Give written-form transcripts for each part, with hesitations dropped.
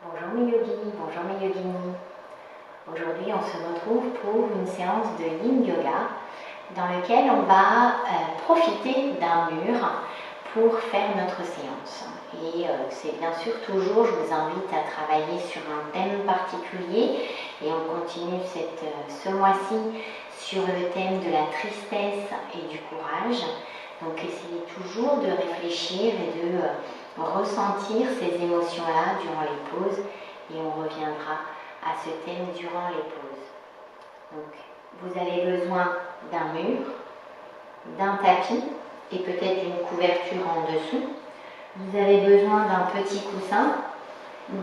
Bonjour mes yogis, bonjour mes yoginis. Aujourd'hui on se retrouve pour une séance de Yin Yoga dans laquelle on va profiter d'un mur pour faire notre séance. Et c'est bien sûr toujours, je vous invite à travailler sur un thème particulier et on continue ce mois-ci sur le thème de la tristesse et du courage. Donc essayez toujours de réfléchir et de ressentir ces émotions-là durant les pauses et on reviendra à ce thème durant les pauses. Donc vous avez besoin d'un mur, d'un tapis et peut-être d'une couverture en dessous. Vous avez besoin d'un petit coussin,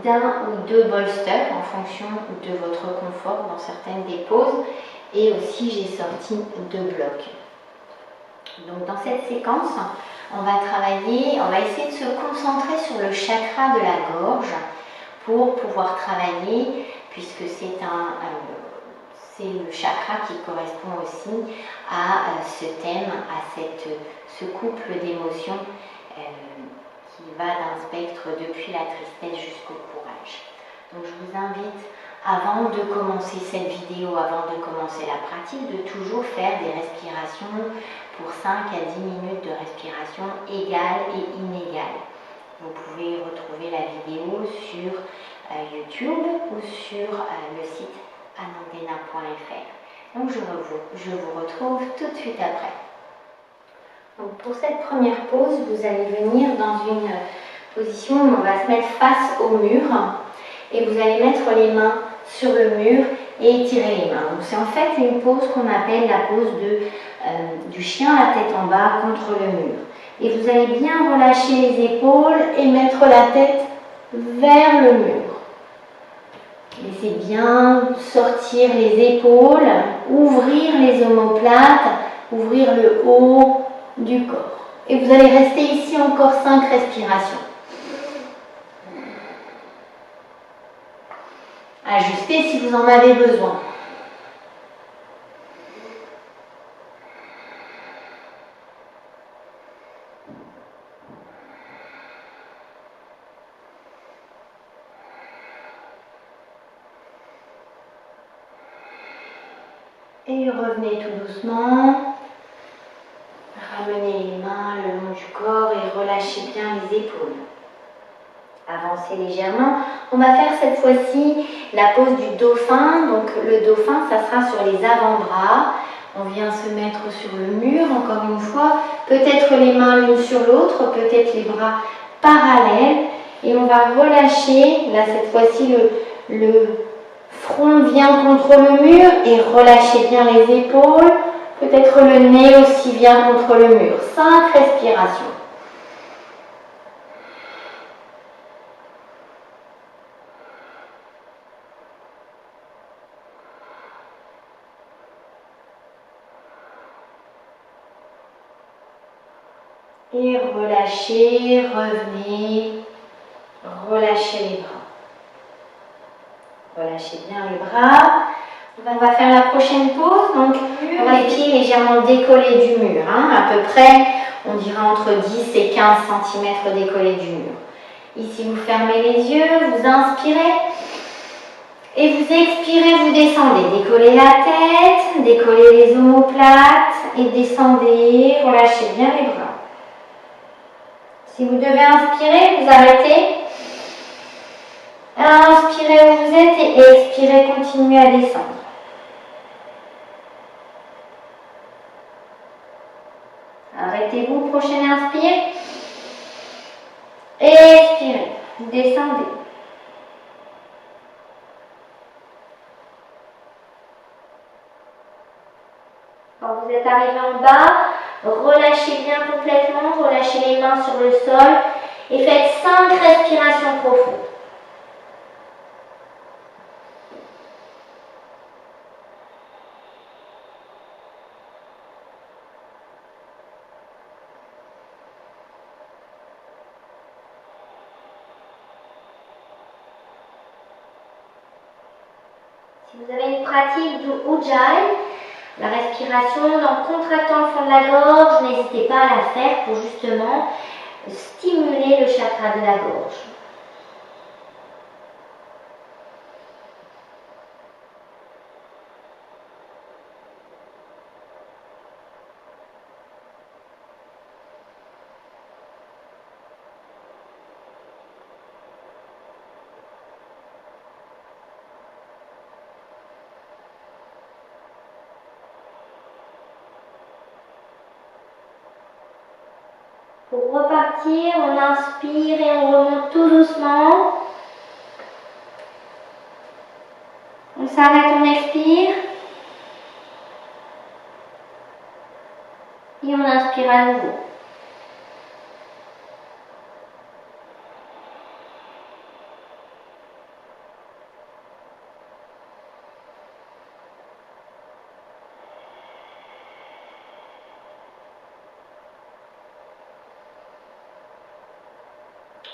d'un ou deux bolsters en fonction de votre confort dans certaines des poses et aussi j'ai sorti 2 blocs. Donc dans cette séquence, on va essayer de se concentrer sur le chakra de la gorge pour pouvoir travailler, puisque c'est le chakra qui correspond aussi à ce thème, à ce couple d'émotions qui va d'un spectre depuis la tristesse jusqu'au courage. Donc je vous invite, avant de commencer cette vidéo, avant de commencer la pratique, de toujours faire des respirations pour 5 à 10 minutes de respiration égale et inégale. Vous pouvez retrouver la vidéo sur YouTube ou sur le site anandena.fr. Donc je vous retrouve tout de suite après. Donc pour cette première pause, vous allez venir dans une position où on va se mettre face au mur et vous allez mettre les mains sur le mur et étirer les mains. Donc c'est en fait une pose qu'on appelle la pose du chien à tête en bas contre le mur. Et vous allez bien relâcher les épaules et mettre la tête vers le mur. Laissez bien sortir les épaules, ouvrir les omoplates, ouvrir le haut du corps. Et vous allez rester ici encore 5 respirations. Ajustez si vous en avez besoin. Et revenez tout doucement. Ramenez les mains le long du corps et relâchez bien les épaules. Avancez légèrement. On va faire cette fois-ci la pose du dauphin. Donc le dauphin, ça sera sur les avant-bras. On vient se mettre sur le mur, encore une fois. Peut-être les mains l'une sur l'autre, peut-être les bras parallèles. Et on va relâcher, là cette fois-ci le front vient contre le mur et relâchez bien les épaules. Peut-être le nez aussi vient contre le mur. 5 respirations. Et relâchez, revenez, relâchez les bras. Relâchez bien les bras. On va faire la prochaine pause. Donc, on va les pieds légèrement décollés du mur. À peu près, on dira entre 10 et 15 cm décollés du mur. Ici, vous fermez les yeux, vous inspirez. Et vous expirez, vous descendez. Décollez la tête, décollez les omoplates et descendez. Relâchez bien les bras. Si vous devez inspirer, vous arrêtez. Inspirez où vous êtes et expirez, continuez à descendre. Arrêtez-vous, prochaine inspire. Expirez, descendez. Quand vous êtes arrivé en bas, relâchez bien complètement, relâchez les mains sur le sol et faites 5 respirations profondes. Si vous avez une pratique du Ujjayi, la respiration en contractant le fond de la gorge, n'hésitez pas à la faire pour justement stimuler le chakra de la gorge. Pour repartir, on inspire et on remonte tout doucement. On s'arrête, on expire. Et on inspire à nouveau.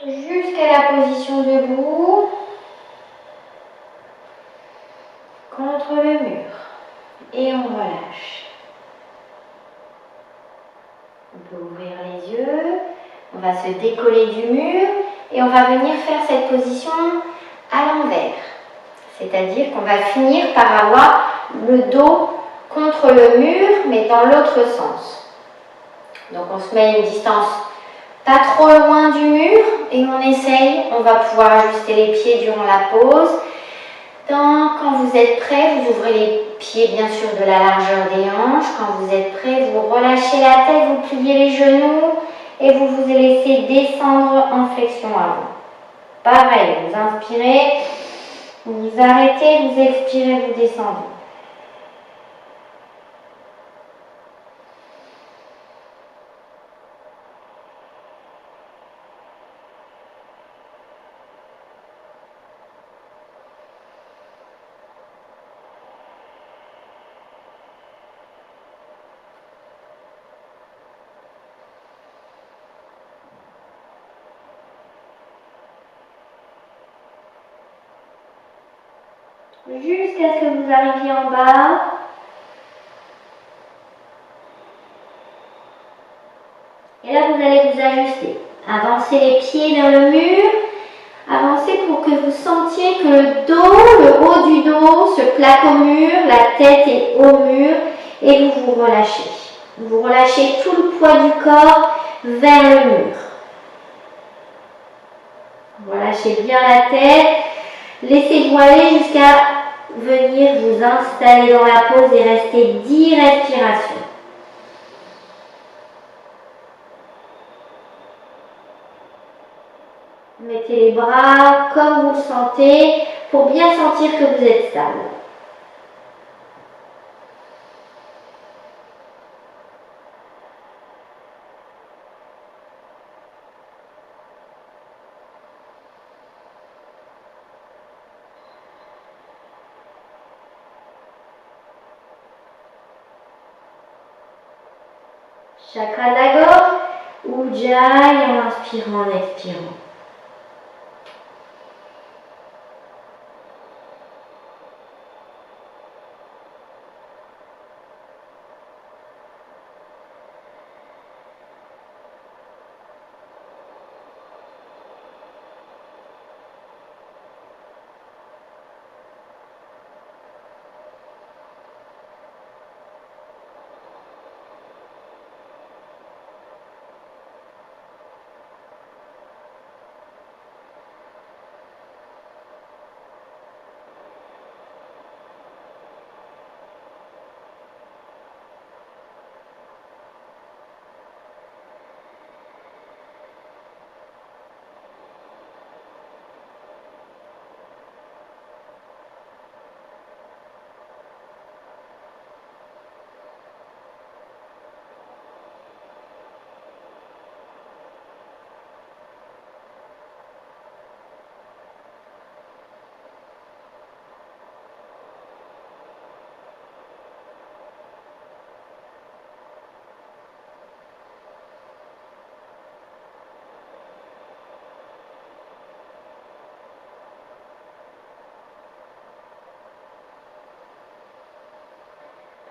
Jusqu'à la position debout, contre le mur. Et on relâche. On peut ouvrir les yeux, on va se décoller du mur et on va venir faire cette position à l'envers. C'est-à-dire qu'on va finir par avoir le dos contre le mur, mais dans l'autre sens. Donc on se met à une distance pas trop loin du mur et on essaye, on va pouvoir ajuster les pieds durant la pause. Quand vous êtes prêt, vous ouvrez les pieds bien sûr de la largeur des hanches. Quand vous êtes prêt, vous relâchez la tête, vous pliez les genoux et vous vous laissez descendre en flexion avant. Pareil, vous inspirez, vous vous arrêtez, vous expirez, vous descendez. Jusqu'à ce que vous arriviez en bas. Et là, vous allez vous ajuster. Avancez les pieds vers le mur. Avancez pour que vous sentiez que le dos, le haut du dos se plaque au mur, la tête est au mur et vous vous relâchez. Vous relâchez tout le poids du corps vers le mur. Relâchez bien la tête. Laissez-vous aller jusqu'à venir vous installer dans la pose et rester 10 respirations. Mettez les bras comme vous le sentez pour bien sentir que vous êtes stable. Chakra de la gorge, Ujjayi en inspirant, en expirant.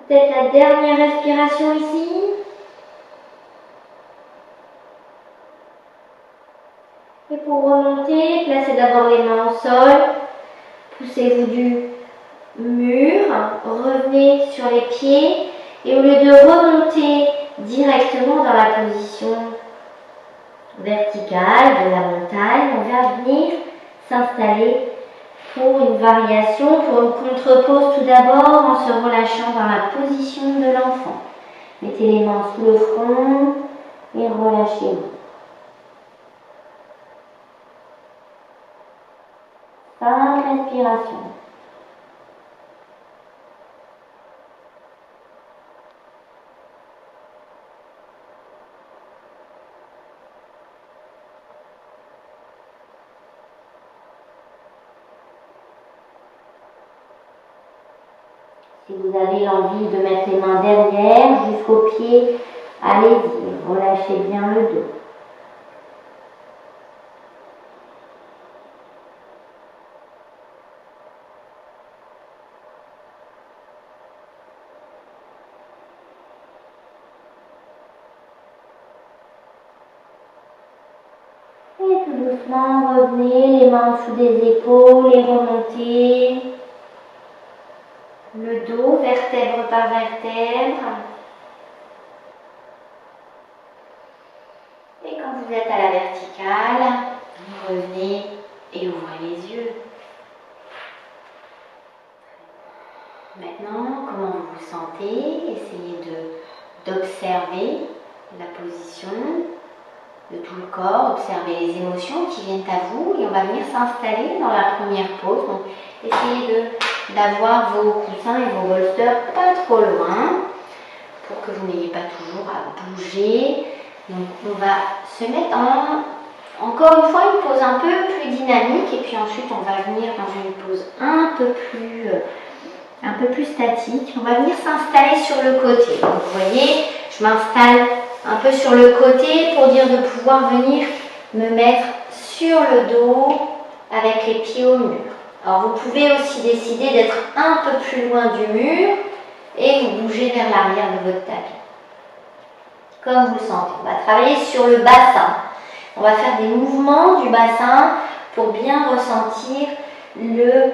Peut-être la dernière respiration ici. Et pour remonter, placez d'abord les mains au sol. Poussez-vous du mur. Revenez sur les pieds. Et au lieu de remonter directement dans la position verticale de la montagne, on va venir s'installer pour une variation, pour une contre-pose tout d'abord en se relâchant dans la position de l'enfant. Mettez les mains sous le front et relâchez-vous. 5 respirations. Si vous avez l'envie de mettre les mains derrière, jusqu'aux pieds, allez-y, relâchez bien le dos. Et tout doucement, revenez, les mains en dessous des épaules et remontez. Le dos, vertèbre par vertèbre. Et quand vous êtes à la verticale, vous revenez et ouvrez les yeux. Maintenant, comment vous vous sentez? Essayez d'observer la position de tout le corps, observer les émotions qui viennent à vous et on va venir s'installer dans la première pause. Donc, essayez d'avoir vos coussins et vos bolsters pas trop loin pour que vous n'ayez pas toujours à bouger. Donc on va se mettre encore une fois une pause un peu plus dynamique et puis ensuite on va venir dans une pause un peu plus statique. On va venir s'installer sur le côté. Donc vous voyez, je m'installe un peu sur le côté pour dire de pouvoir venir me mettre sur le dos avec les pieds au mur. Alors vous pouvez aussi décider d'être un peu plus loin du mur et vous bougez vers l'arrière de votre tapis. Comme vous le sentez. On va travailler sur le bassin. On va faire des mouvements du bassin pour bien ressentir le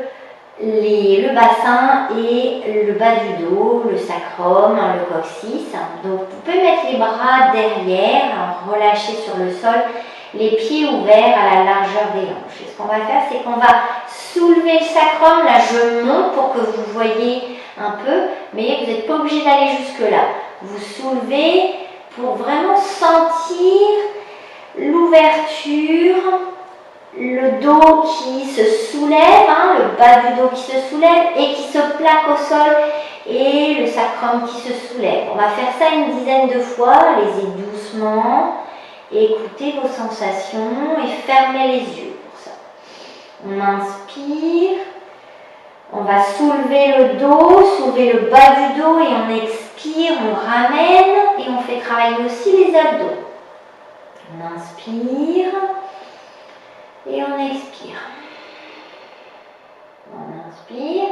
bassin et le bas du dos, le sacrum, le coccyx. Donc vous pouvez mettre les bras derrière, relâcher sur le sol, les pieds ouverts à la largeur des hanches. Et ce qu'on va faire, c'est qu'on va soulever le sacrum. Là, je monte pour que vous voyez un peu, mais vous n'êtes pas obligé d'aller jusque-là. Vous soulevez pour vraiment sentir l'ouverture, le dos qui se soulève, le bas du dos qui se soulève et qui se plaque au sol et le sacrum qui se soulève. On va faire ça une dizaine de fois, allez-y doucement, écoutez vos sensations et fermez les yeux pour ça. On inspire, on va soulever le dos, soulever le bas du dos et on expire, on ramène et on fait travailler aussi les abdos. On inspire et on expire. On inspire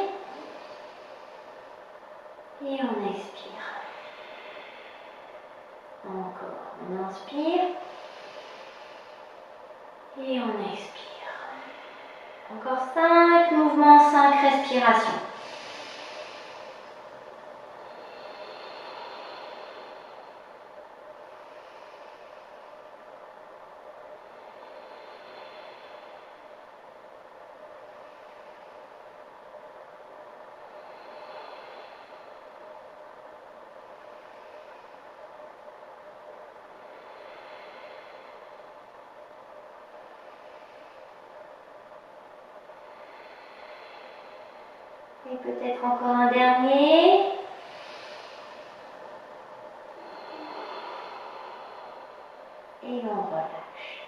et on expire. Encore, on inspire et on expire. Encore 5 mouvements, 5 respirations. Et peut-être encore un dernier. Et on relâche.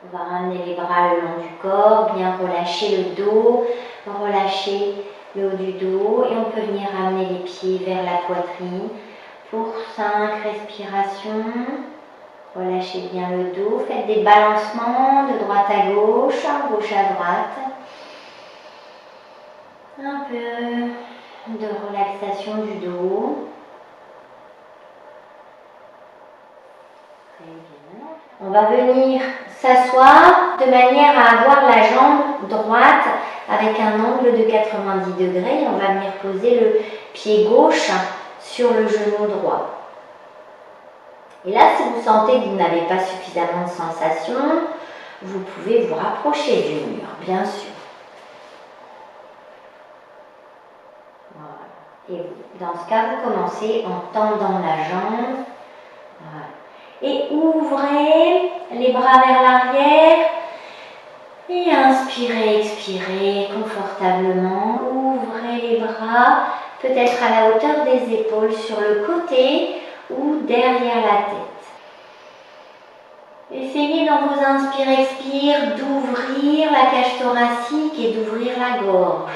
On va ramener les bras le long du corps, bien relâcher le dos, relâcher le haut du dos. Et on peut venir ramener les pieds vers la poitrine pour 5 respirations. Relâchez bien le dos. Faites des balancements de droite à gauche, gauche à droite. Un peu de relaxation du dos. Très bien. On va venir s'asseoir de manière à avoir la jambe droite avec un angle de 90 degrés. On va venir poser le pied gauche sur le genou droit. Et là, si vous sentez que vous n'avez pas suffisamment de sensation, vous pouvez vous rapprocher du mur, bien sûr. Et dans ce cas, vous commencez en tendant la jambe. Voilà. Et ouvrez les bras vers l'arrière. Et Inspirez, expirez confortablement. Ouvrez les bras, peut-être à la hauteur des épaules, sur le côté ou derrière la tête. Essayez dans vos inspire-expire d'ouvrir la cage thoracique et d'ouvrir la gorge.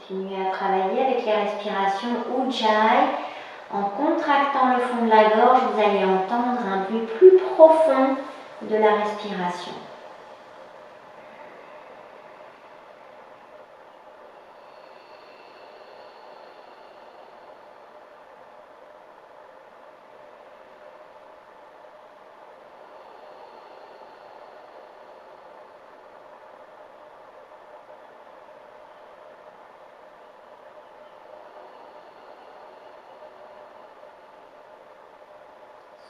Continuez à travailler avec les respirations Ujjayi. En contractant le fond de la gorge, vous allez entendre un bruit plus profond de la respiration.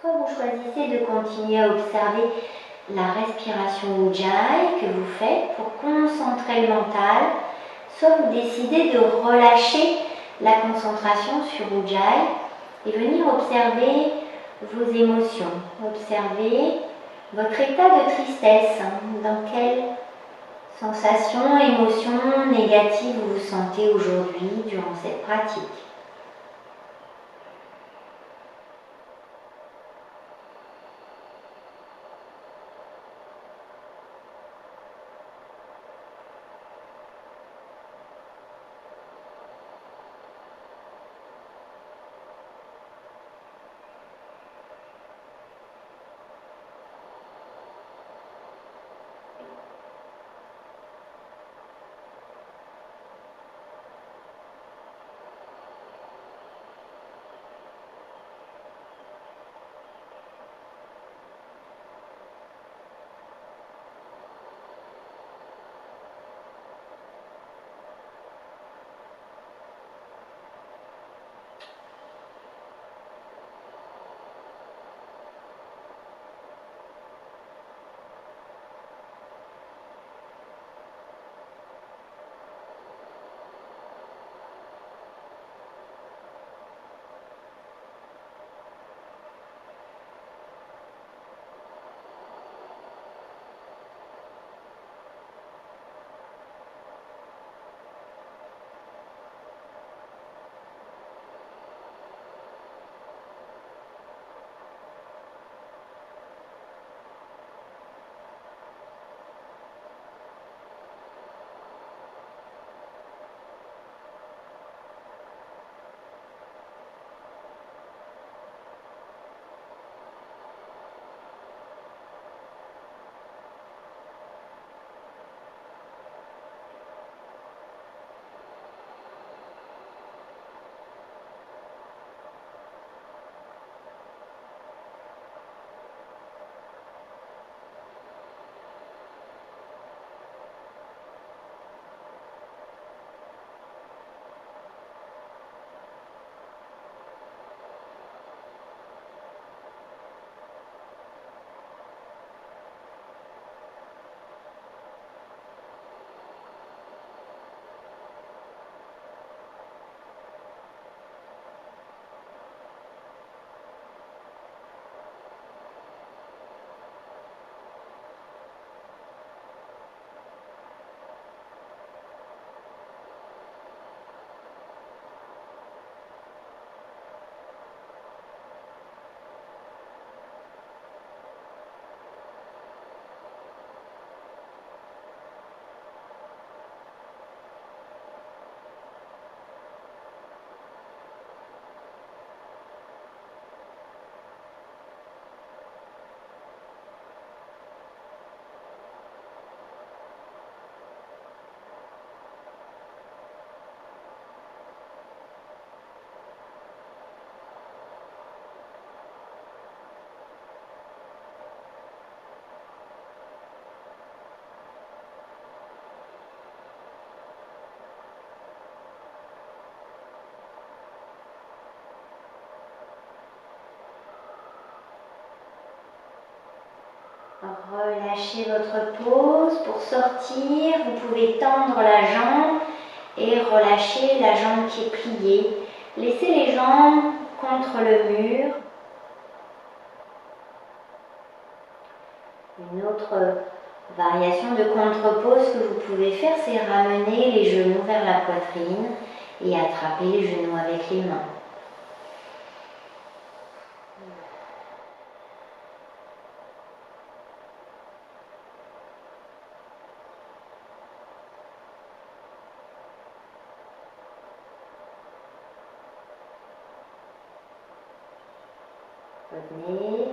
Soit vous choisissez de continuer à observer la respiration Ujjayi que vous faites pour concentrer le mental, soit vous décidez de relâcher la concentration sur Ujjayi et venir observer vos émotions, observer votre état de tristesse, dans quelle sensation, émotion négative vous vous sentez aujourd'hui durant cette pratique. Relâchez votre pose. Pour sortir, vous pouvez tendre la jambe et relâcher la jambe qui est pliée. Laissez les jambes contre le mur. Une autre variation de contre-pose que vous pouvez faire, c'est ramener les genoux vers la poitrine et attraper les genoux avec les mains. Revenez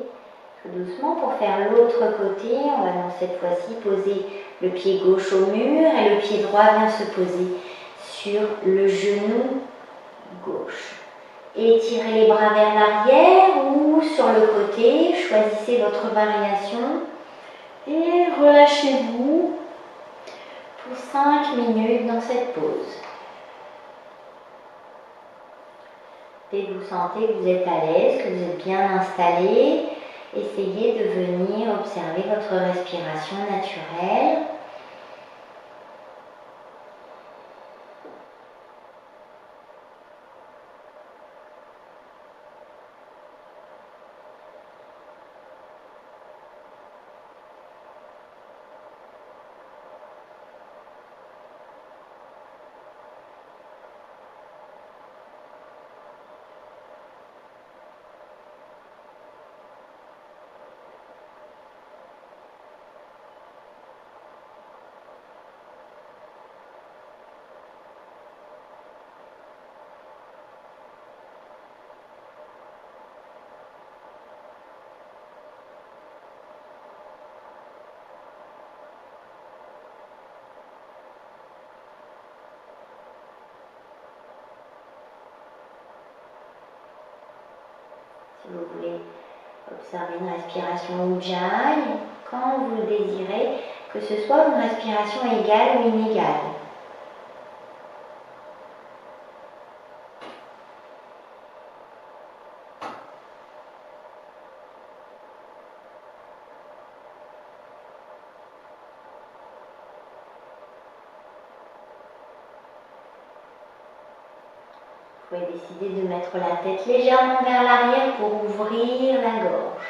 tout doucement pour faire l'autre côté. On va donc cette fois-ci poser le pied gauche au mur et le pied droit vient se poser sur le genou gauche. Étirez les bras vers l'arrière ou sur le côté. Choisissez votre variation et relâchez-vous pour 5 minutes dans cette pause. Dès que vous sentez que vous êtes à l'aise, que vous êtes bien installé, essayez de venir observer votre respiration naturelle. Si vous voulez observer une respiration Ujjayi, quand vous le désirez, que ce soit une respiration égale ou inégale. Vous pouvez décider de mettre la tête légèrement vers l'arrière pour ouvrir la gorge.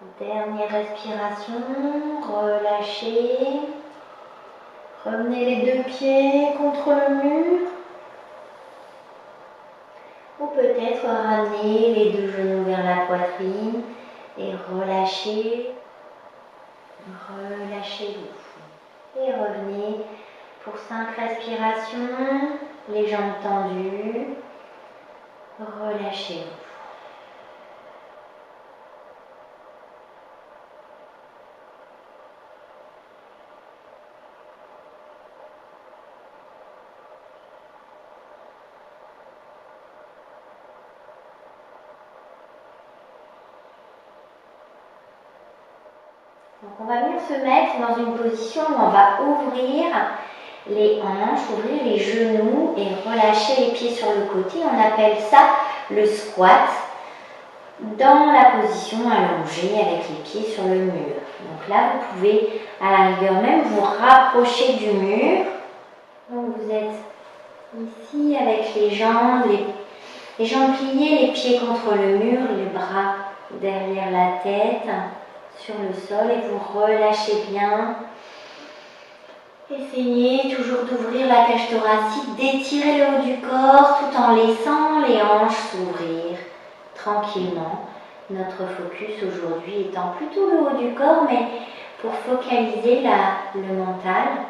Dernière respiration, relâchez. Remenez les deux pieds contre le mur. Ou peut-être ramener les deux genoux vers la poitrine et relâchez. Relâchez-vous. Et revenez pour 5 respirations, les jambes tendues. Relâchez-vous. Donc on va venir se mettre dans une position où on va ouvrir les hanches, ouvrir les genoux et relâcher les pieds sur le côté. On appelle ça le squat, dans la position allongée avec les pieds sur le mur. Donc là, vous pouvez à la rigueur même vous rapprocher du mur. Donc vous êtes ici avec les jambes pliées, les pieds contre le mur, les bras derrière la tête, sur le sol, et vous relâchez bien. Essayez toujours d'ouvrir la cage thoracique, d'étirer le haut du corps tout en laissant les hanches s'ouvrir tranquillement. Notre focus aujourd'hui étant plutôt le haut du corps, mais pour focaliser le mental,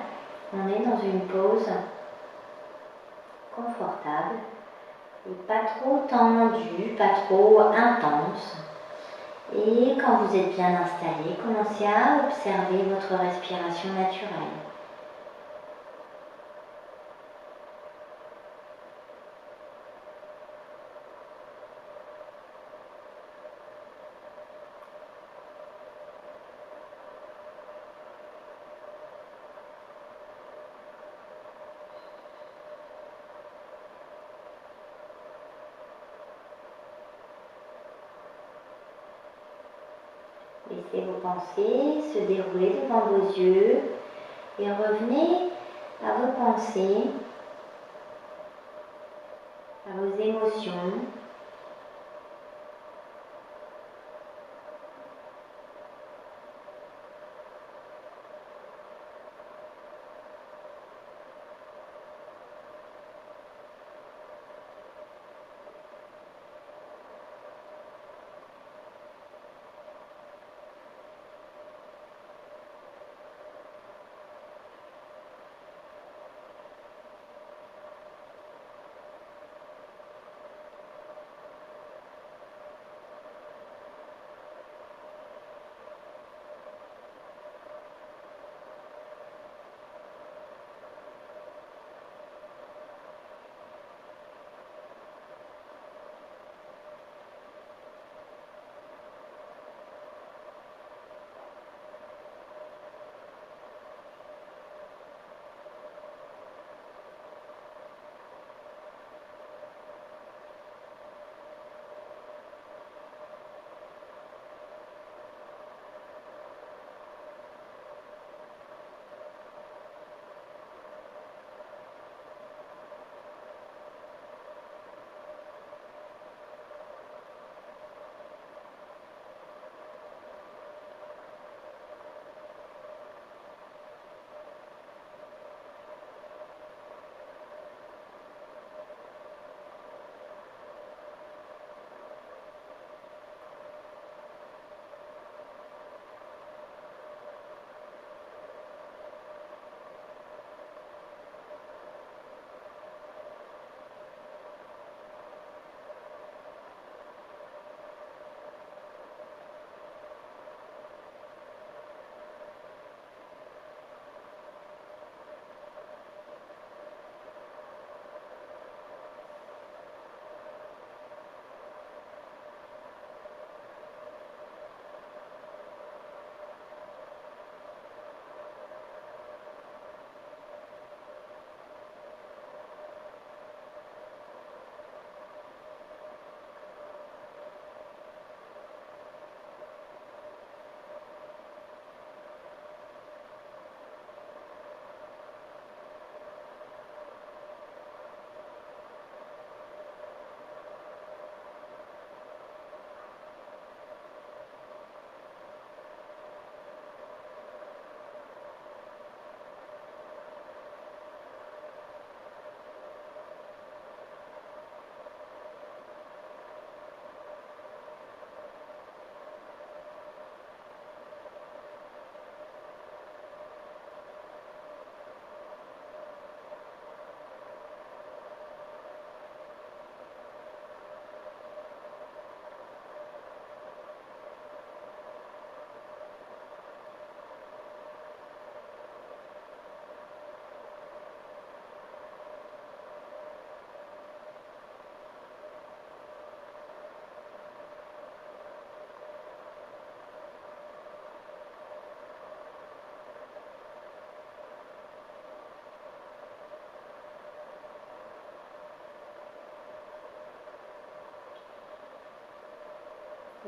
on est dans une pose confortable et pas trop tendue, pas trop intense. Et quand vous êtes bien installé, commencez à observer votre respiration naturelle. Laissez vos pensées se dérouler devant vos yeux et revenez à vos pensées, à vos émotions.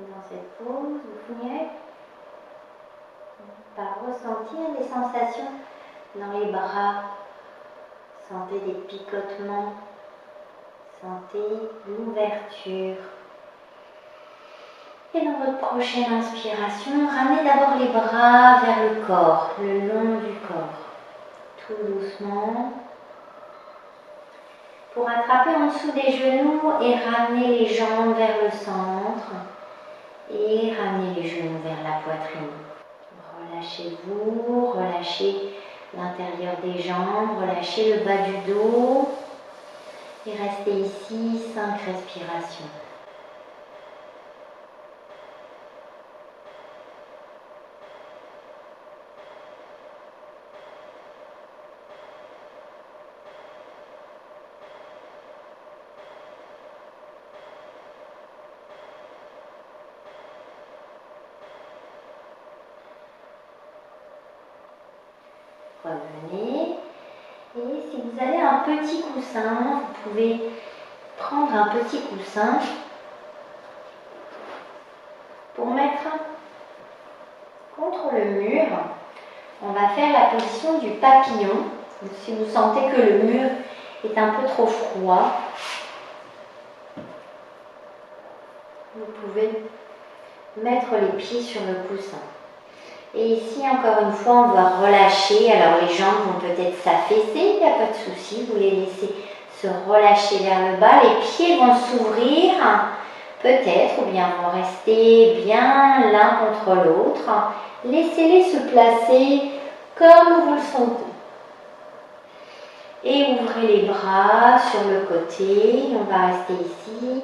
dans cette pose, vous finirez par ressentir des sensations dans les bras. Sentez des picotements, sentez l'ouverture. Et dans votre prochaine inspiration, ramenez d'abord les bras vers le corps, le long du corps, tout doucement. Pour attraper en dessous des genoux et ramener les jambes vers le centre et ramener les genoux vers la poitrine. Relâchez-vous, relâchez l'intérieur des jambes, relâchez le bas du dos et restez ici 5 respirations. Revenez. Et si vous avez un petit coussin, vous pouvez prendre un petit coussin pour mettre contre le mur. On va faire la position du papillon. Si vous sentez que le mur est un peu trop froid, vous pouvez mettre les pieds sur le coussin. Et ici, encore une fois, on va relâcher. Alors, les jambes vont peut-être s'affaisser, il n'y a pas de souci. Vous les laissez se relâcher vers le bas. Les pieds vont s'ouvrir, peut-être, ou bien vont rester bien l'un contre l'autre. Laissez-les se placer comme vous le sentez. Et ouvrez les bras sur le côté. On va rester ici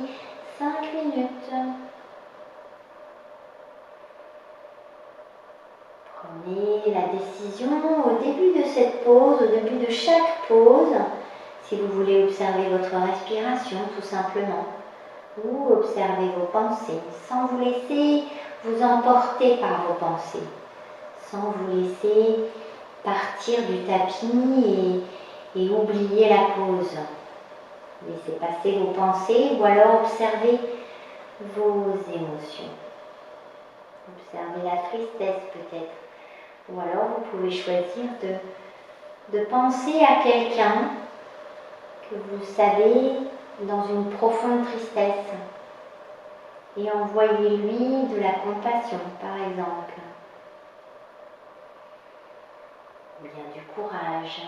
5 minutes. Prenez la décision au début de cette pause, au début de chaque pause, si vous voulez observer votre respiration tout simplement, ou observer vos pensées, sans vous laisser vous emporter par vos pensées, sans vous laisser partir du tapis et oublier la pause. Laissez passer vos pensées ou alors observez vos émotions. Observez la tristesse peut-être. Ou alors vous pouvez choisir de penser à quelqu'un que vous savez dans une profonde tristesse et envoyez-lui de la compassion par exemple, ou bien du courage.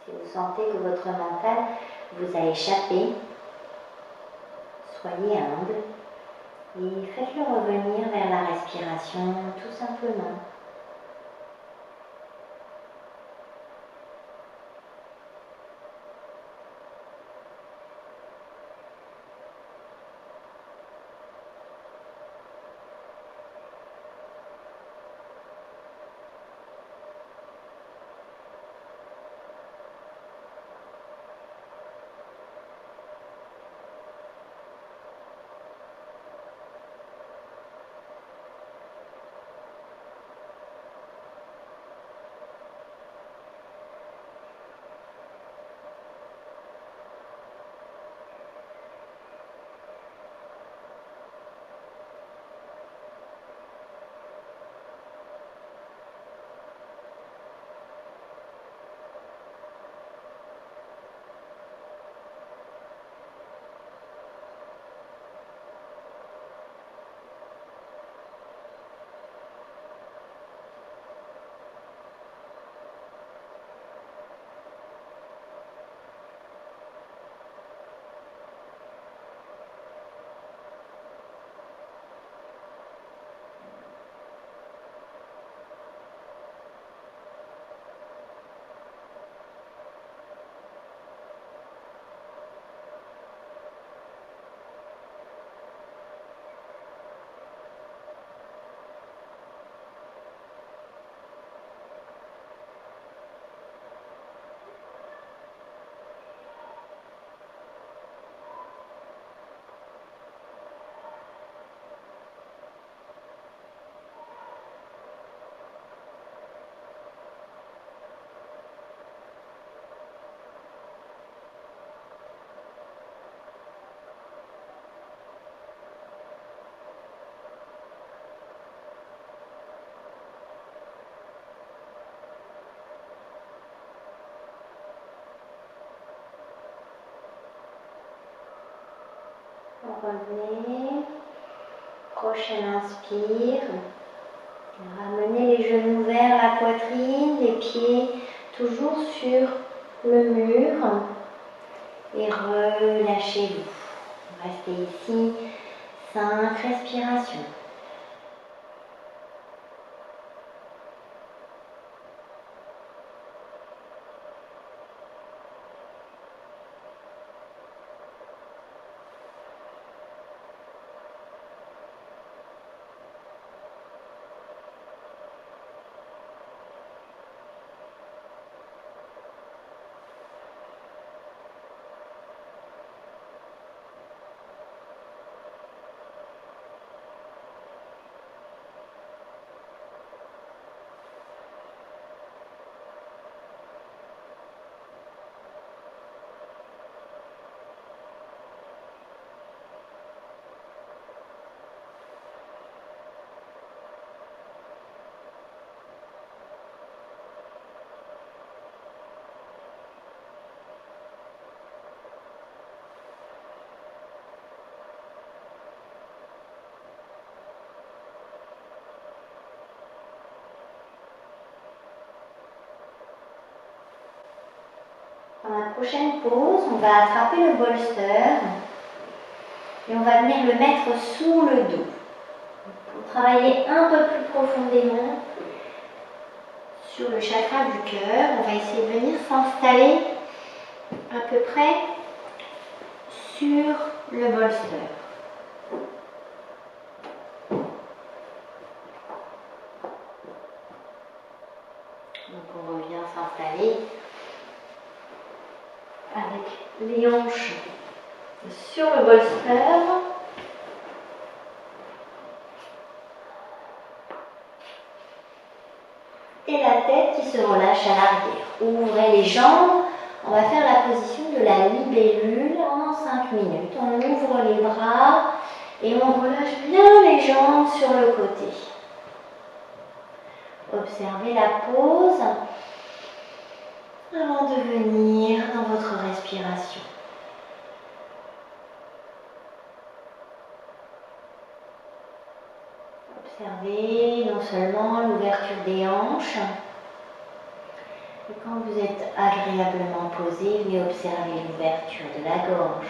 Si vous sentez que votre mental vous a échappé, soyez humble et faites-le revenir vers la respiration tout simplement. Revenez. Prochaine inspire. Ramenez les genoux vers la poitrine, les pieds toujours sur le mur. Et relâchez-vous. Restez ici. 5 respirations. Dans la prochaine pause, on va attraper le bolster et on va venir le mettre sous le dos. Pour travailler un peu plus profondément sur le chakra du cœur, on va essayer de venir s'installer à peu près sur le bolster. Donc on revient s'installer avec les hanches sur le bolster. Et la tête qui se relâche à l'arrière. Ouvrez les jambes. On va faire la position de la libellule pendant 5 minutes. On ouvre les bras et on relâche bien les jambes sur le côté. Observez la pause avant de venir dans votre respiration. Observez non seulement l'ouverture des hanches, et quand vous êtes agréablement posé, venez observer l'ouverture de la gorge.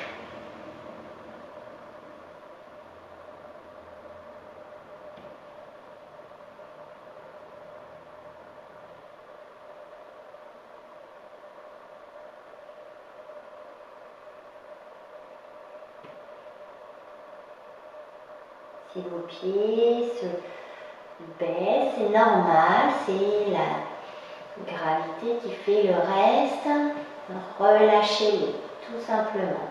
Si vos pieds se baissent, c'est normal, c'est la gravité qui fait le reste. Relâchez-les, tout simplement.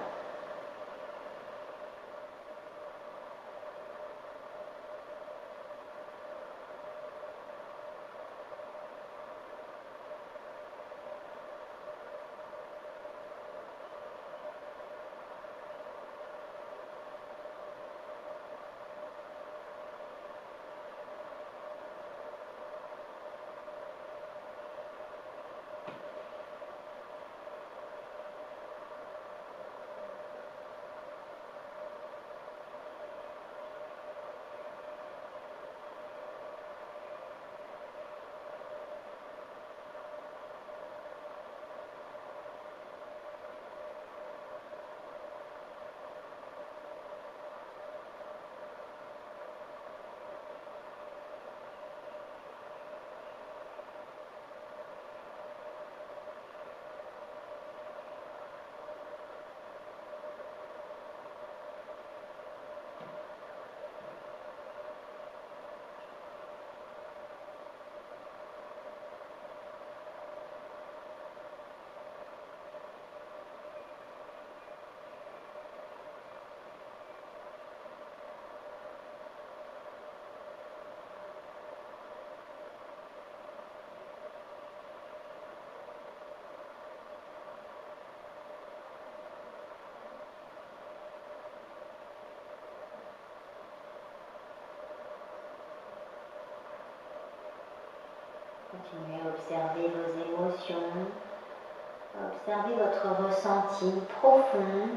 Continuez à observer vos émotions, observez votre ressenti profond.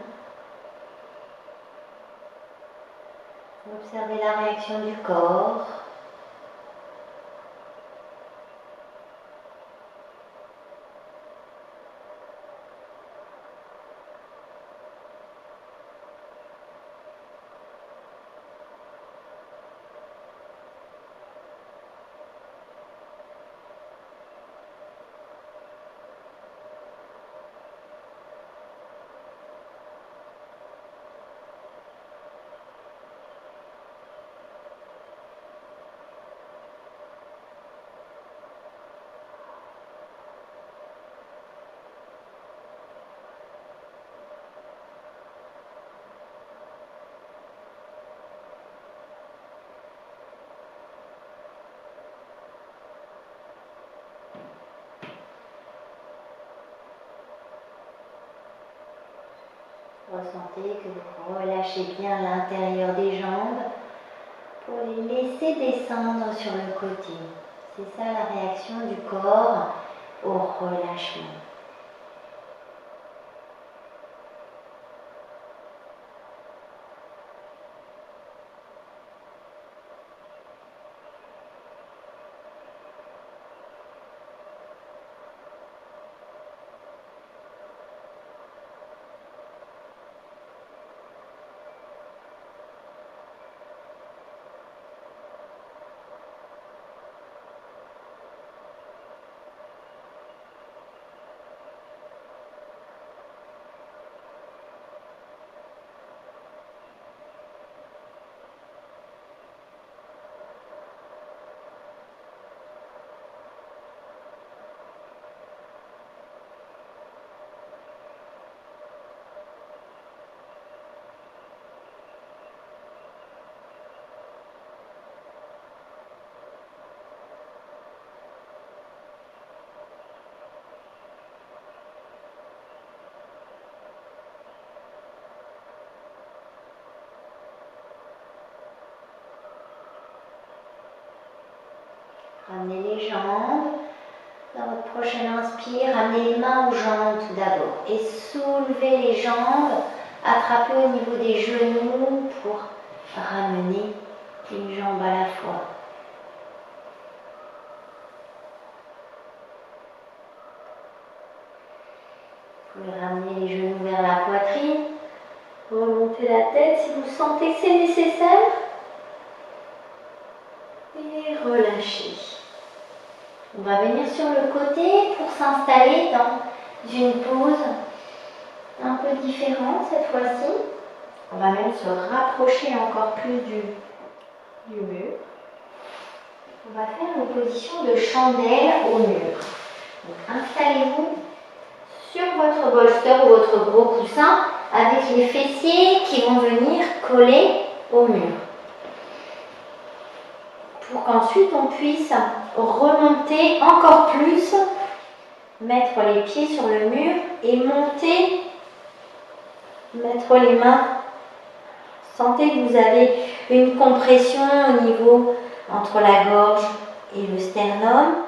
Observez la réaction du corps. Ressentez que vous relâchez bien l'intérieur des jambes pour les laisser descendre sur le côté. C'est ça la réaction du corps au relâchement. Ramenez les jambes. Dans votre prochaine inspire, ramenez les mains aux jambes tout d'abord. Et soulevez les jambes. Attrapez au niveau des genoux pour ramener une jambe à la fois. Vous pouvez ramener les genoux vers la poitrine. Remontez la tête si vous sentez que c'est nécessaire. Et relâchez. On va venir sur le côté pour s'installer dans une pose un peu différente cette fois-ci. On va même se rapprocher encore plus du mur. On va faire une position de chandelle au mur. Donc installez-vous sur votre bolster ou votre gros coussin avec les fessiers qui vont venir coller au mur. Pour qu'ensuite on puisse remonter encore plus, mettre les pieds sur le mur et monter, mettre les mains. Sentez que vous avez une compression au niveau entre la gorge et le sternum.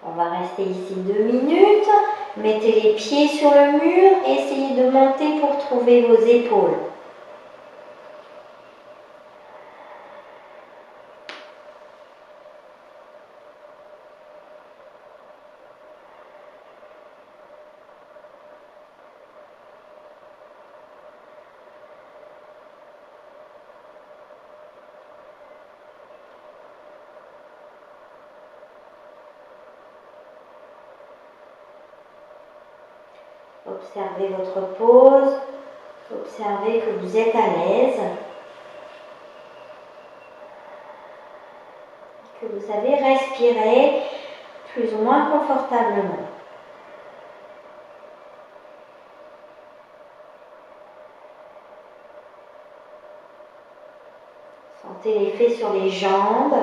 On va rester ici 2 minutes. Mettez les pieds sur le mur et essayez de monter pour trouver vos épaules. Observez votre pose, observez que vous êtes à l'aise, que vous savez respirer plus ou moins confortablement. Sentez l'effet sur les jambes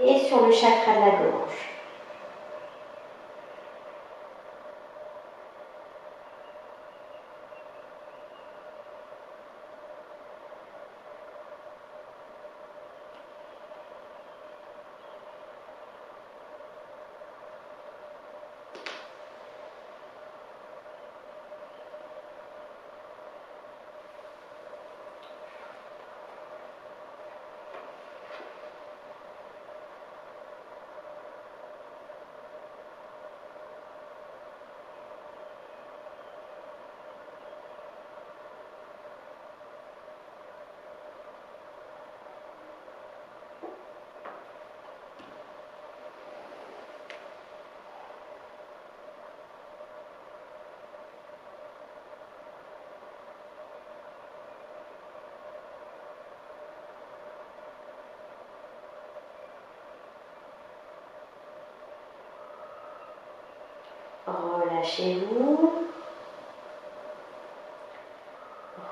et sur le chakra de la gorge. Relâchez-vous.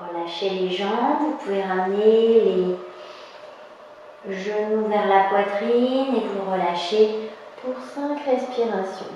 Relâchez les jambes. Vous pouvez ramener les genoux vers la poitrine et vous relâchez pour 5 respirations.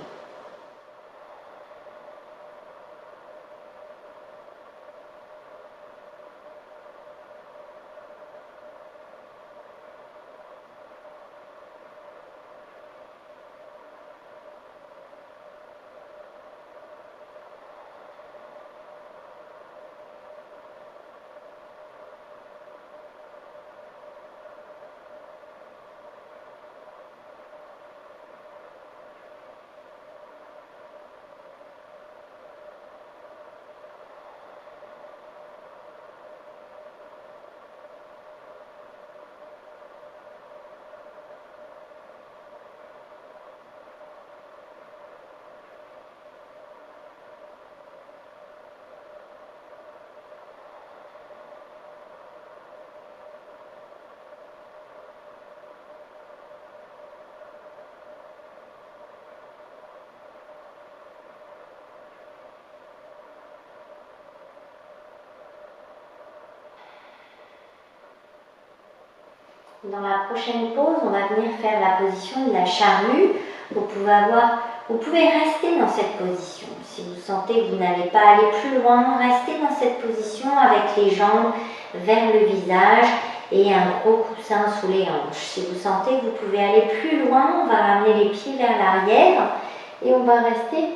Dans la prochaine pause, on va venir faire la position de la charrue. Vous pouvez rester dans cette position. Si vous sentez que vous n'allez pas aller plus loin, restez dans cette position avec les jambes vers le visage et un gros coussin sous les hanches. Si vous sentez que vous pouvez aller plus loin, on va ramener les pieds vers l'arrière et on va rester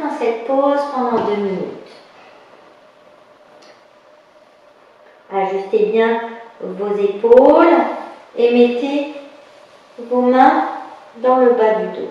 dans cette pause pendant 2 minutes. Ajustez bien vos épaules et mettez vos mains dans le bas du dos.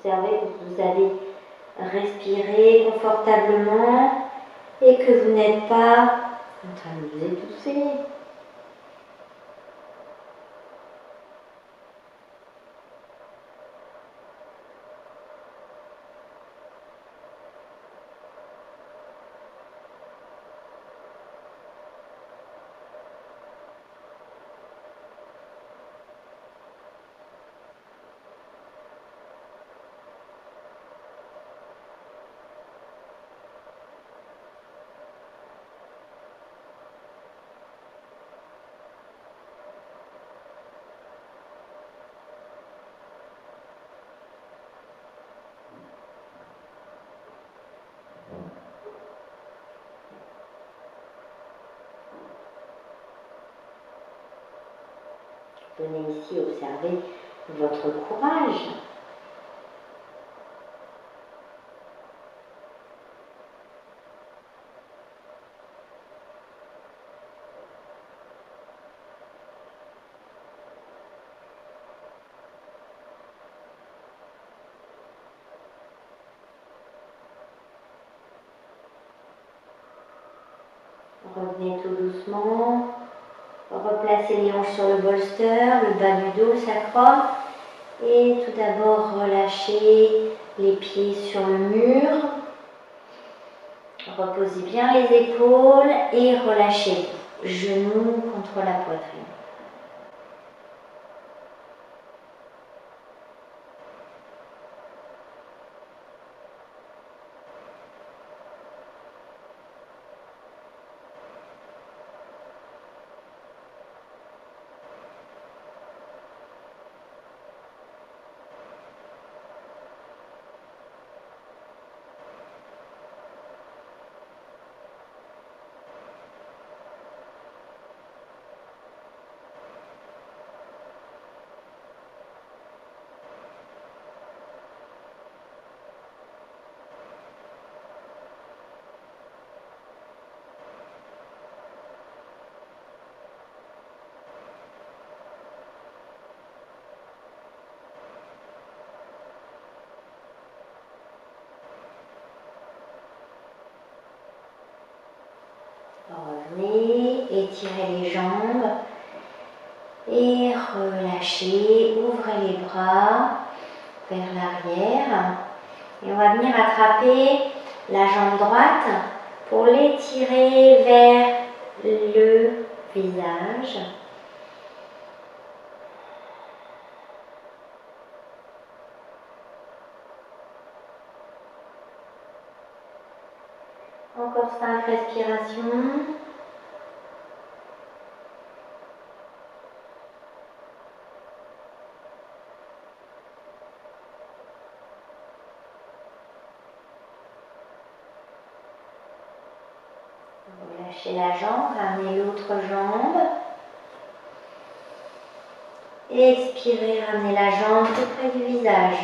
Observez que vous allez respirer confortablement et que vous n'êtes pas en train de vous étouffer. Venez ici observer votre courage. Revenez tout doucement. Replacez les hanches sur le bolster, le bas du dos, le sacrum. Et tout d'abord, relâchez les pieds sur le mur. Reposez bien les épaules et relâchez genoux contre la poitrine. étirez les jambes et relâchez, ouvrez les bras vers l'arrière et on va venir attraper la jambe droite pour l'étirer vers le visage. Encore 5 respirations. Relâchez la jambe, ramenez l'autre jambe. Expirez, ramenez la jambe tout près du visage.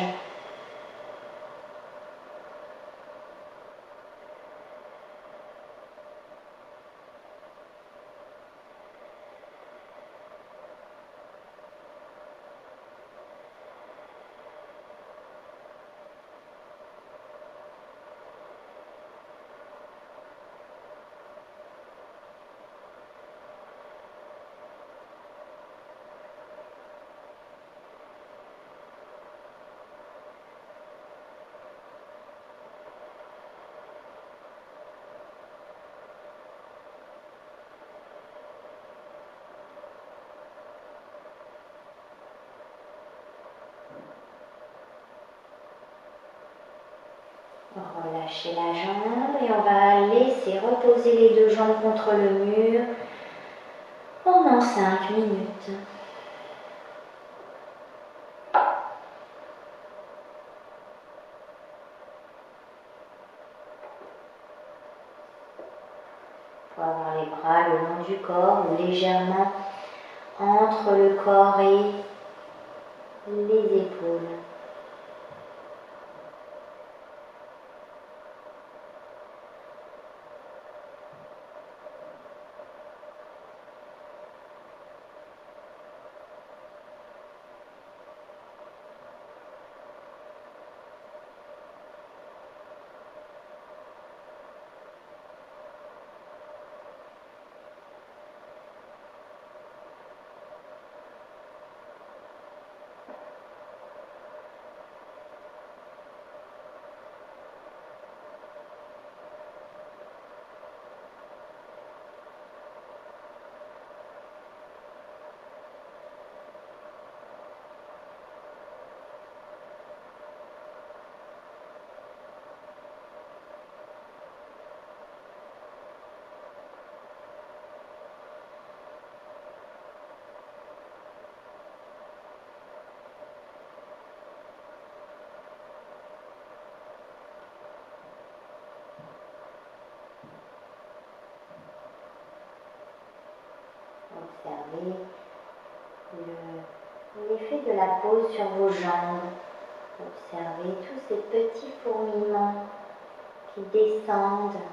Relâchez la jambe et on va laisser reposer les deux jambes contre le mur pendant 5 minutes. Il faut avoir les bras le long du corps ou légèrement entre le corps et les épaules. Observez l'effet de la pose sur vos jambes. Observez tous ces petits fourmillements qui descendent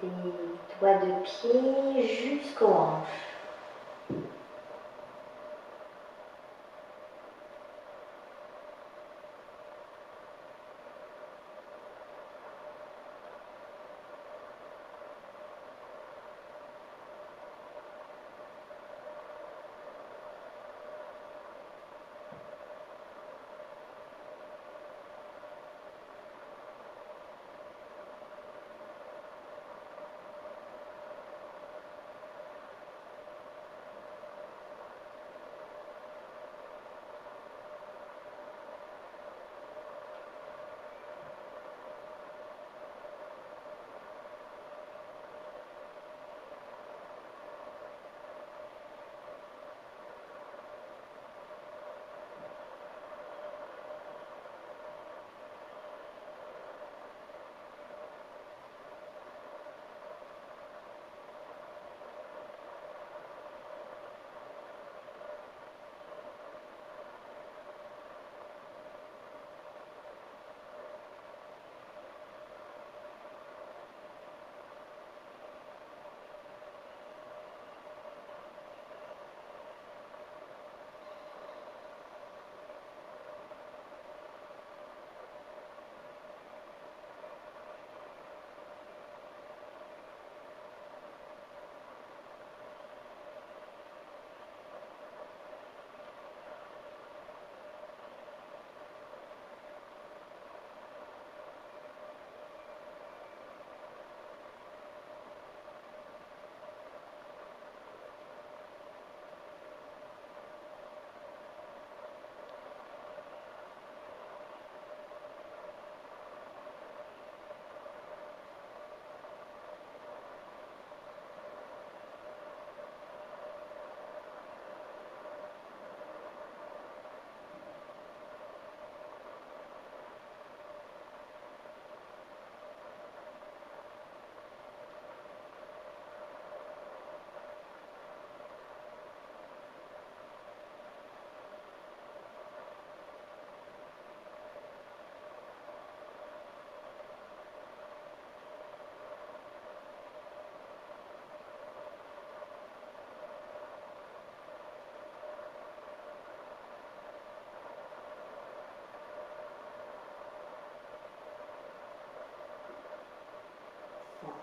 des doigts de pied jusqu'aux hanches.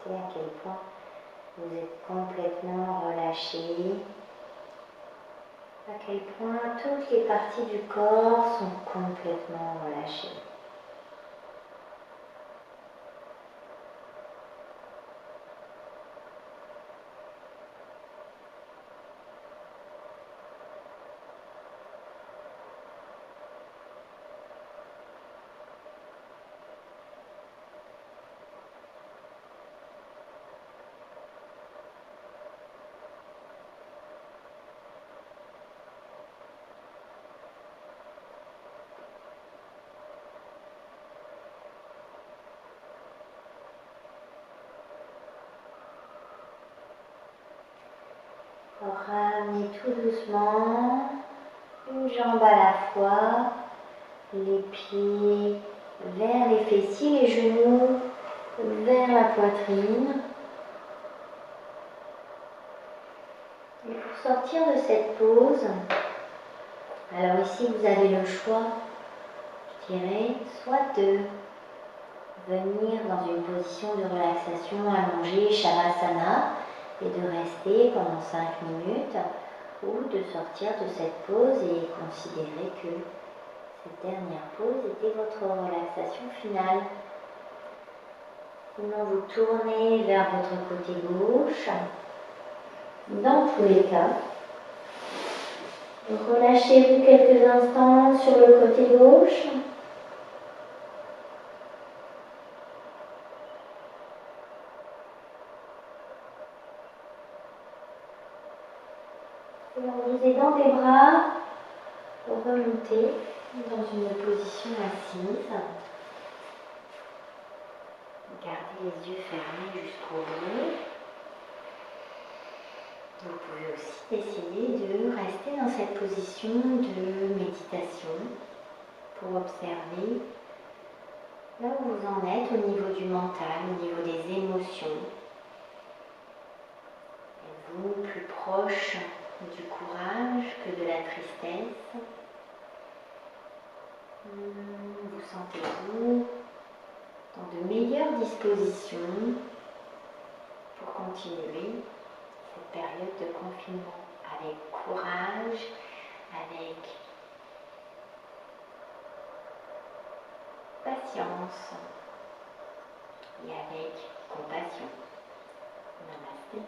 ressentez à quel point vous êtes complètement relâché, à quel point toutes les parties du corps sont complètement relâchées. Ramenez tout doucement, une jambe à la fois, les pieds vers les fessiers, les genoux vers la poitrine. Et pour sortir de cette pause, alors ici vous avez le choix, je dirais, soit de venir dans une position de relaxation allongée, Shavasana, et de rester pendant 5 minutes, ou de sortir de cette pause et considérer que cette dernière pause était votre relaxation finale. Sinon vous tournez vers votre côté gauche, dans tous les cas. Relâchez-vous quelques instants sur le côté gauche. Et en vous aidant des bras, remontez dans une position assise. Gardez les yeux fermés jusqu'au bout. Vous pouvez aussi décider de rester dans cette position de méditation pour observer là où vous en êtes au niveau du mental, au niveau des émotions. Êtes-vous plus proche du courage que de la tristesse? Vous sentez-vous dans de meilleures dispositions pour continuer cette période de confinement avec courage, avec patience et avec compassion. Namasté.